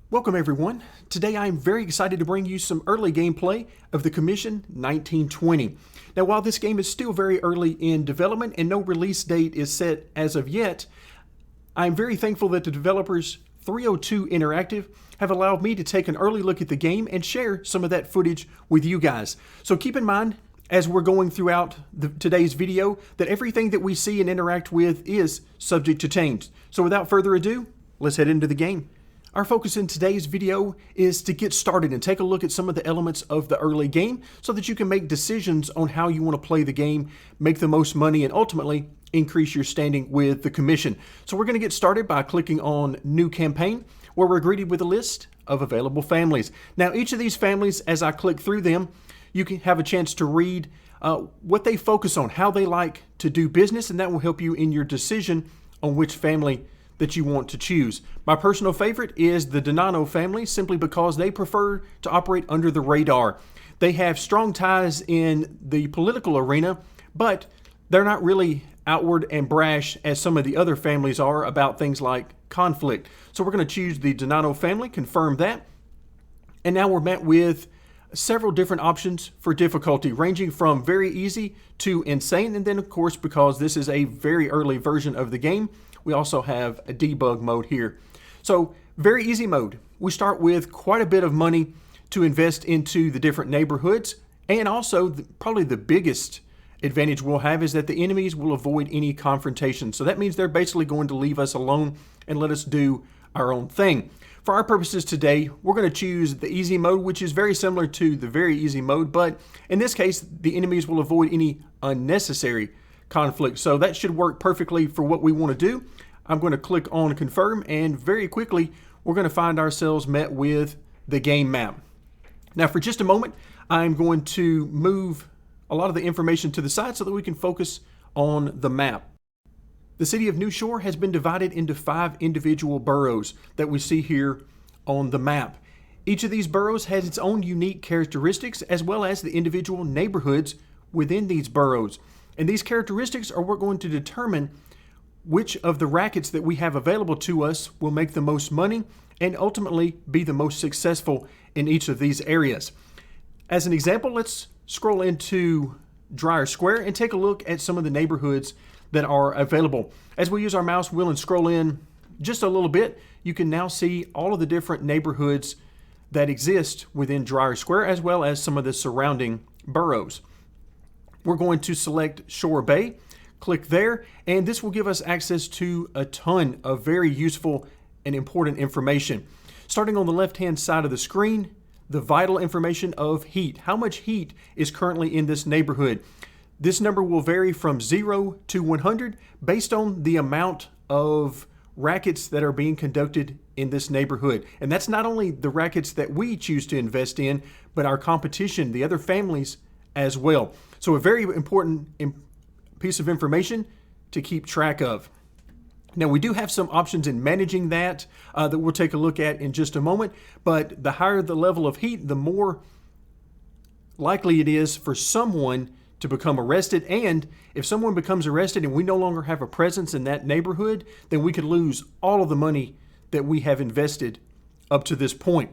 Welcome everyone. Today I am very excited to bring you some early gameplay of the Commission 1920. Now while this game is still very early in development and no release date is set as of yet, I am very thankful that the developers 302 Interactive have allowed me to take an early look at the game and share some of that footage with you guys. So keep in mind as we're going throughout today's video that everything that we see and interact with is subject to change. So without further ado, let's head into the game. Our focus in today's video is to get started and take a look at some of the elements of the early game so that you can make decisions on how you want to play the game, make the most money, and ultimately increase your standing with the Commission. So we're going to get started by clicking on New Campaign, where we're greeted with a list of available families. Now each of these families, as I click through them, you can have a chance to read what they focus on, how they like to do business, and that will help you in your decision on which family that you want to choose. My personal favorite is the Donano family, simply because they prefer to operate under the radar. They have strong ties in the political arena, but they're not really outward and brash as some of the other families are about things like conflict. So we're going to choose the Donano family, confirm that, and now we're met with several different options for difficulty, ranging from very easy to insane. And then of course, because this is a very early version of the game, we also have a debug mode here. So very easy mode. We start with quite a bit of money to invest into the different neighborhoods. And also probably the biggest advantage we'll have is that the enemies will avoid any confrontation. So that means they're basically going to leave us alone and let us do our own thing. For our purposes today, we're going to choose the easy mode, which is very similar to the very easy mode, but in this case, the enemies will avoid any unnecessary conflict. So that should work perfectly for what we want to do. I'm going to click on confirm, and very quickly, we're going to find ourselves met with the game map. Now for just a moment, I'm going to move a lot of the information to the side so that we can focus on the map. The city of New Shore has been divided into 5 individual boroughs that we see here on the map. Each of these boroughs has its own unique characteristics as well as the individual neighborhoods within these boroughs. And these characteristics are what going to determine which of the rackets that we have available to us will make the most money and ultimately be the most successful in each of these areas. As an example, let's scroll into Dryer Square and take a look at some of the neighborhoods that are available. As we use our mouse wheel and scroll in just a little bit, you can now see all of the different neighborhoods that exist within Dryer Square as well as some of the surrounding boroughs. We're going to select Shore Bay, click there, and this will give us access to a ton of very useful and important information. Starting on the left-hand side of the screen, the vital information of heat. How much heat is currently in this neighborhood? This number will vary from 0 to 100 based on the amount of rackets that are being conducted in this neighborhood. And that's not only the rackets that we choose to invest in, but our competition, the other families as well. So a very important piece of information to keep track of. Now we do have some options in managing that that we'll take a look at in just a moment, but the higher the level of heat, the more likely it is for someone to become arrested. And if someone becomes arrested and we no longer have a presence in that neighborhood, then we could lose all of the money that we have invested up to this point.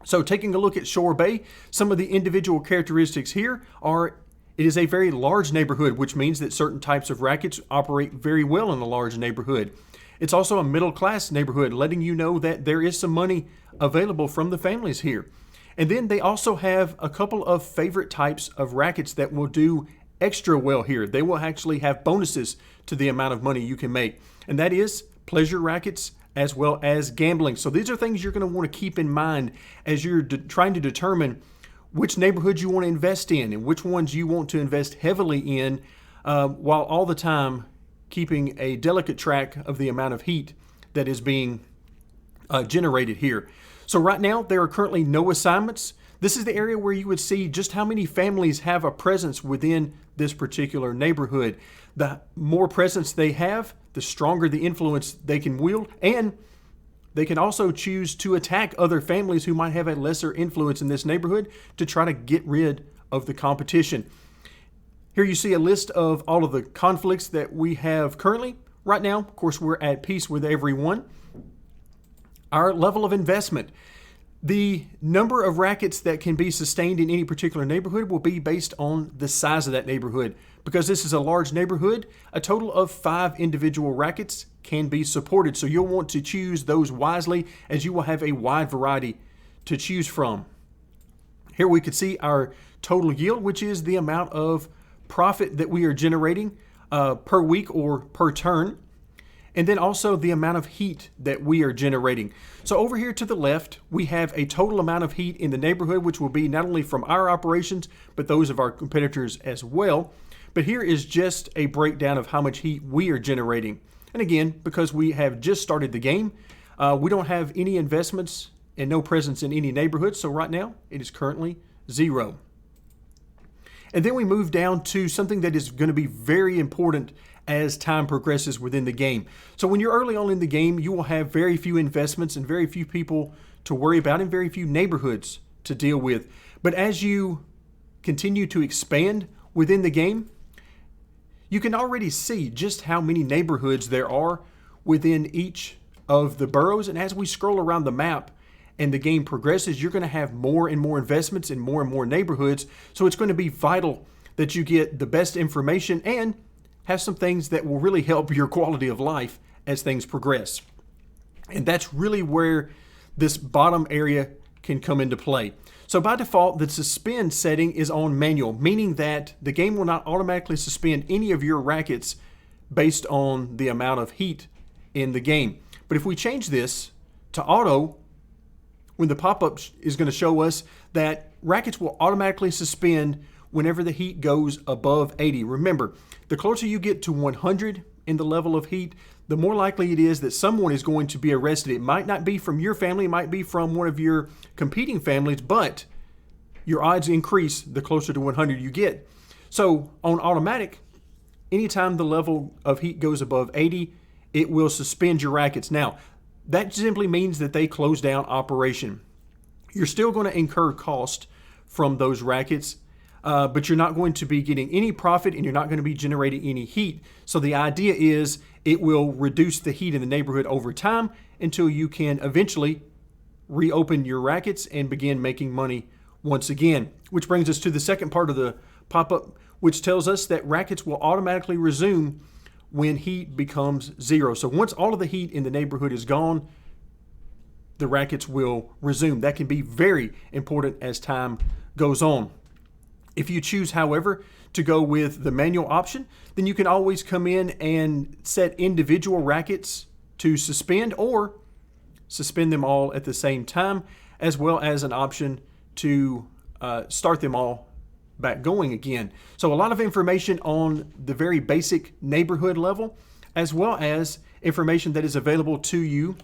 So taking a look at Shore Bay, some of the individual characteristics here are it is a very large neighborhood, which means that certain types of rackets operate very well in a large neighborhood. It's also a middle-class neighborhood, letting you know that there is some money available from the families here. And then they also have a couple of favorite types of rackets that will do extra well here. They will actually have bonuses to the amount of money you can make. And that is pleasure rackets as well as gambling. So these are things you're going to want to keep in mind as you're trying to determine which neighborhoods you want to invest in and which ones you want to invest heavily in, while all the time keeping a delicate track of the amount of heat that is being generated here. So right now, there are currently no assignments. This is the area where you would see just how many families have a presence within this particular neighborhood. The more presence they have, the stronger the influence they can wield, and they can also choose to attack other families who might have a lesser influence in this neighborhood to try to get rid of the competition. Here you see a list of all of the conflicts that we have currently. Right now, of course, we're at peace with everyone. Our level of investment. The number of rackets that can be sustained in any particular neighborhood will be based on the size of that neighborhood. Because this is a large neighborhood, a total of 5 individual rackets can be supported. So you'll want to choose those wisely, as you will have a wide variety to choose from. Here we could see our total yield, which is the amount of profit that we are generating per week or per turn. And then also the amount of heat that we are generating. So over here to the left, we have a total amount of heat in the neighborhood, which will be not only from our operations, but those of our competitors as well. But here is just a breakdown of how much heat we are generating. And again, because we have just started the game, we don't have any investments and no presence in any neighborhood. So right now, it is currently 0. And then we move down to something that is going to be very important as time progresses within the game. So when you're early on in the game, you will have very few investments and very few people to worry about and very few neighborhoods to deal with. But as you continue to expand within the game, you can already see just how many neighborhoods there are within each of the boroughs. And as we scroll around the map and the game progresses, you're going to have more and more investments in more and more neighborhoods. So it's going to be vital that you get the best information and have some things that will really help your quality of life as things progress. And that's really where this bottom area can come into play. So by default, the suspend setting is on manual, meaning that the game will not automatically suspend any of your rackets based on the amount of heat in the game. But if we change this to auto, when the pop-up is going to show us that rackets will automatically suspend whenever the heat goes above 80. Remember, the closer you get to 100 in the level of heat, the more likely it is that someone is going to be arrested. It might not be from your family, it might be from one of your competing families, but your odds increase the closer to 100 you get. So on automatic, anytime the level of heat goes above 80, it will suspend your rackets. Now, that simply means that they close down operation. You're still going to incur cost from those rackets, but you're not going to be getting any profit and you're not going to be generating any heat. So the idea is it will reduce the heat in the neighborhood over time until you can eventually reopen your rackets and begin making money once again. Which brings us to the second part of the pop-up, which tells us that rackets will automatically resume when heat becomes 0. So once all of the heat in the neighborhood is gone, the rackets will resume. That can be very important as time goes on. If you choose, however, to go with the manual option, then you can always come in and set individual rackets to suspend or suspend them all at the same time, as well as an option to start them all back going again. So a lot of information on the very basic neighborhood level, as well as information that is available to you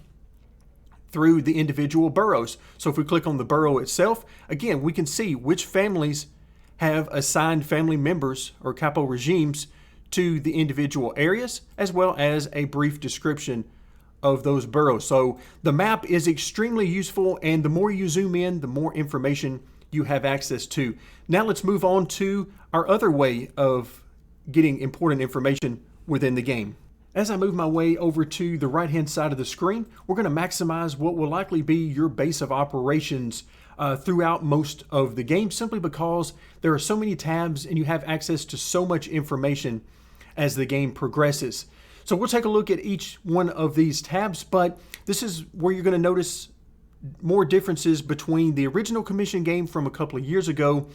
through the individual boroughs. So if we click on the borough itself, again, we can see which families have assigned family members or capo regimes to the individual areas, as well as a brief description of those boroughs. So the map is extremely useful, and the more you zoom in, the more information you have access to. Now let's move on to our other way of getting important information within the game. As I move my way over to the right-hand side of the screen, we're going to maximize what will likely be your base of operations throughout most of the game, simply because there are so many tabs and you have access to so much information as the game progresses. So we'll take a look at each one of these tabs, but this is where you're going to notice more differences between the original Commission game from a couple of years ago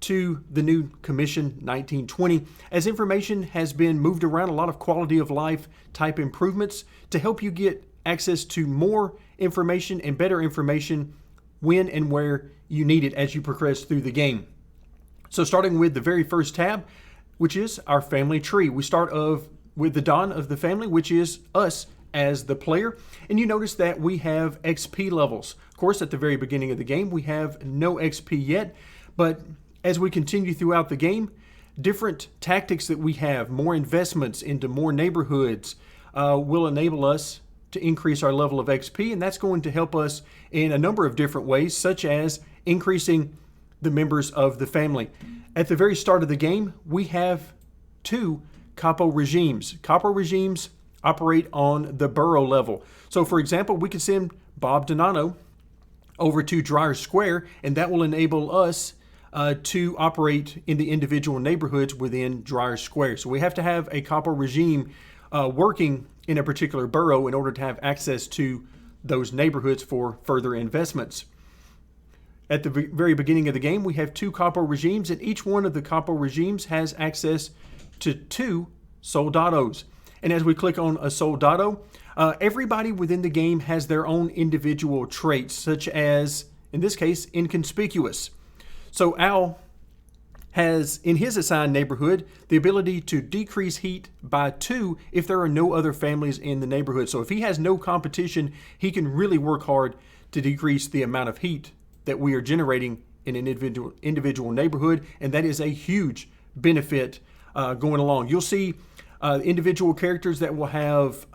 to the new Commission 1920, as information has been moved around, a lot of quality of life type improvements to help you get access to more information and better information when and where you need it as you progress through the game. So starting with the very first tab, which is our family tree. We start with the Don of the family, which is us as the player. And you notice that we have XP levels. Of course, at the very beginning of the game, we have no XP yet, but as we continue throughout the game, different tactics that we have, more investments into more neighborhoods, will enable us to increase our level of XP, and that's going to help us in a number of different ways, such as increasing the members of the family. At the very start of the game, we have 2 capo regimes. Capo regimes operate on the borough level. So for example, we could send Bob Donano over to Dryer Square, and that will enable us to operate in the individual neighborhoods within Dryer Square. So we have to have a capo regime working in a particular borough in order to have access to those neighborhoods for further investments. At the very beginning of the game, we have 2 capo regimes, and each one of the capo regimes has access to 2 soldados. And as we click on a soldado, everybody within the game has their own individual traits, such as, in this case, inconspicuous. So Al has, in his assigned neighborhood, the ability to decrease heat by 2 if there are no other families in the neighborhood. So if he has no competition, he can really work hard to decrease the amount of heat that we are generating in an individual neighborhood, and that is a huge benefit going along. You'll see individual characters that will have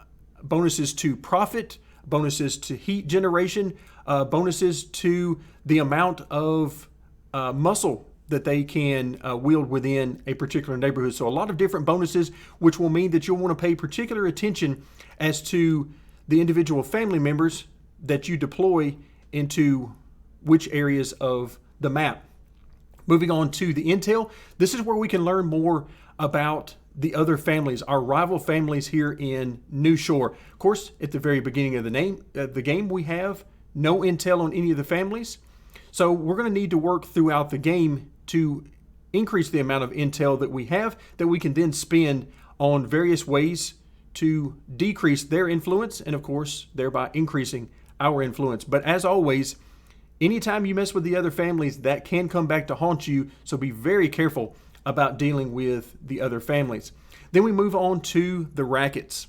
bonuses to profit, bonuses to heat generation, bonuses to the amount of muscle that they can wield within a particular neighborhood. So a lot of different bonuses, which will mean that you'll want to pay particular attention as to the individual family members that you deploy into which areas of the map. Moving on to the intel, this is where we can learn more about the other families, our rival families here in New Shore. Of course, at the very beginning of the game, we have no intel on any of the families. So we're going to need to work throughout the game to increase the amount of intel that we have, that we can then spend on various ways to decrease their influence and, of course, thereby increasing our influence. But as always, anytime you mess with the other families, that can come back to haunt you, so be very careful about dealing with the other families. Then we move on to the rackets.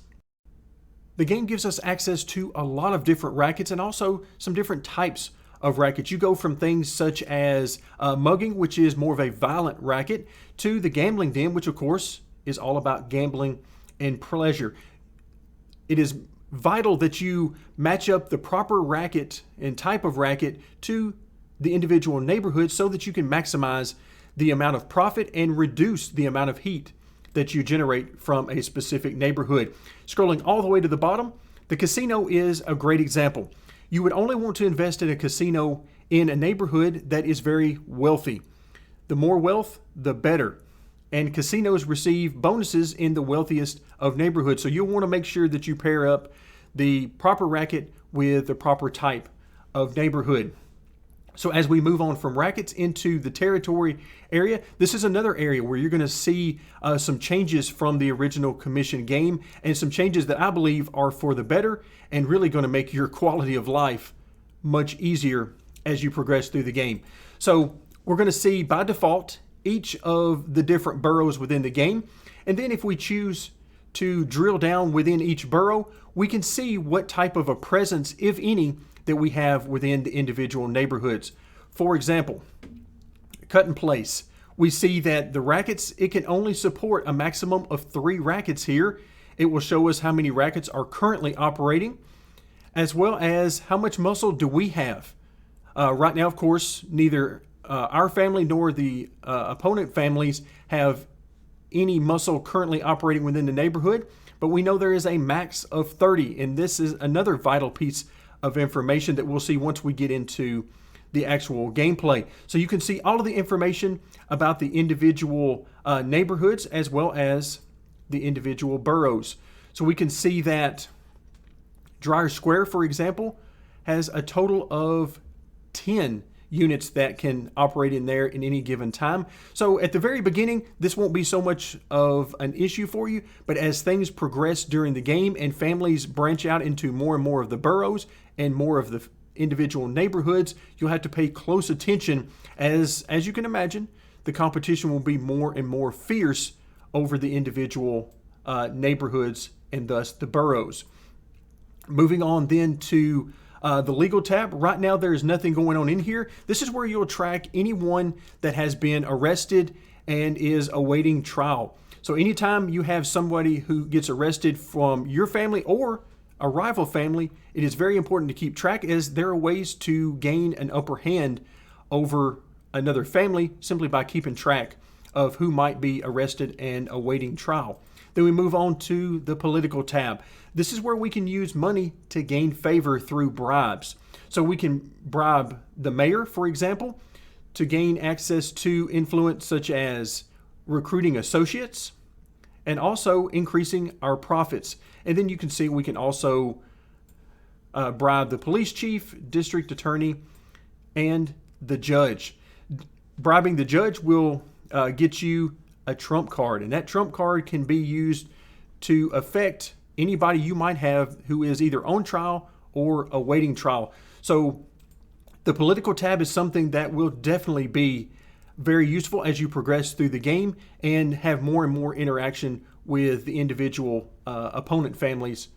The game gives us access to a lot of different rackets and also some different types of rackets. You go from things such as mugging, which is more of a violent racket, to the gambling den, which of course is all about gambling and pleasure. It is vital that you match up the proper racket and type of racket to the individual neighborhood so that you can maximize the amount of profit and reduce the amount of heat that you generate from a specific neighborhood. Scrolling all the way to the bottom, the casino is a great example. You would only want to invest in a casino in a neighborhood that is very wealthy. The more wealth, the better. And casinos receive bonuses in the wealthiest of neighborhoods. So you'll want to make sure that you pair up the proper racket with the proper type of neighborhood. So as we move on from rackets into the territory area, this is another area where you're going to see some changes from the original commission game, and some changes that I believe are for the better and really going to make your quality of life much easier as you progress through the game. So we're going to see by default each of the different boroughs within the game, and then if we choose to drill down within each borough, we can see what type of a presence, if any, that we have within the individual neighborhoods. For example, cut and place. We see that the rackets, it can only support a maximum of 3 rackets here. It will show us how many rackets are currently operating, as well as how much muscle do we have. Right now, of course, neither our family nor the opponent families have any muscle currently operating within the neighborhood, but we know there is a max of 30, and this is another vital piece of information that we'll see once we get into the actual gameplay. So you can see all of the information about the individual neighborhoods as well as the individual boroughs. So we can see that Dryer Square, for example, has a total of 10 units that can operate in there in any given time. So at the very beginning, this won't be so much of an issue for you, but as things progress during the game and families branch out into more and more of the boroughs and more of the individual neighborhoods, you'll have to pay close attention as you can imagine, the competition will be more and more fierce over the individual neighborhoods and thus the boroughs. Moving on then to the legal tab. Right now there is nothing going on in here. This is where you'll track anyone that has been arrested and is awaiting trial. So anytime you have somebody who gets arrested from your family or a rival family, it is very important to keep track, as there are ways to gain an upper hand over another family simply by keeping track of who might be arrested and awaiting trial. Then we move on to the political tab. This is where we can use money to gain favor through bribes. So we can bribe the mayor, for example, to gain access to influence such as recruiting associates and also increasing our profits. And then you can see we can also bribe the police chief, district attorney, and the judge. Bribing the judge will get you a trump card, and that trump card can be used to affect anybody you might have who is either on trial or awaiting trial. So the political tab is something that will definitely be very useful as you progress through the game and have more and more interaction with the individual opponent families.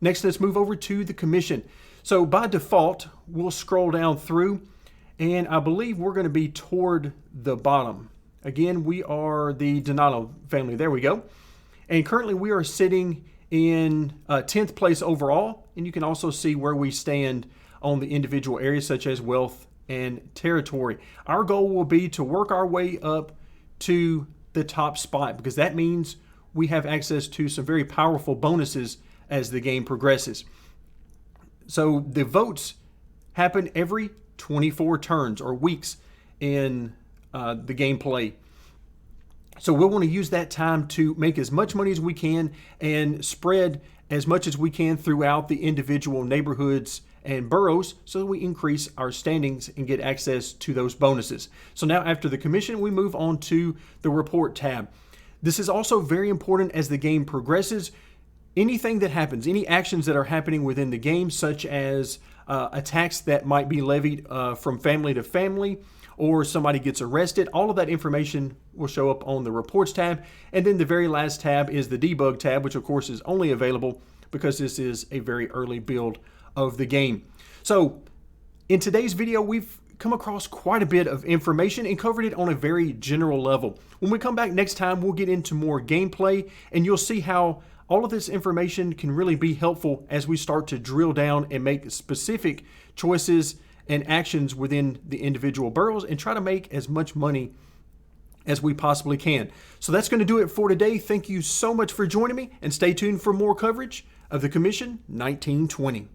Next, let's move over to the commission. So by default, we'll scroll down through, and I believe we're going to be toward the bottom. Again, we are the Donato family. There we go. And currently we are sitting in 10th place overall, and you can also see where we stand on the individual areas such as wealth and territory. Our goal will be to work our way up to the top spot because that means we have access to some very powerful bonuses as the game progresses. So the votes happen every 24 turns or weeks in the gameplay. So we'll want to use that time to make as much money as we can and spread as much as we can throughout the individual neighborhoods and boroughs so that we increase our standings and get access to those bonuses. So now after the commission, we move on to the report tab. This is also very important as the game progresses. Anything that happens, any actions that are happening within the game, such as attacks that might be levied from family to family, or somebody gets arrested, all of that information will show up on the reports tab. And then the very last tab is the debug tab, which of course is only available because this is a very early build of the game. So in today's video, we've come across quite a bit of information and covered it on a very general level. When we come back next time, we'll get into more gameplay and you'll see how all of this information can really be helpful as we start to drill down and make specific choices and actions within the individual boroughs and try to make as much money as we possibly can. So that's going to do it for today. Thank you so much for joining me and stay tuned for more coverage of the Commission 1920.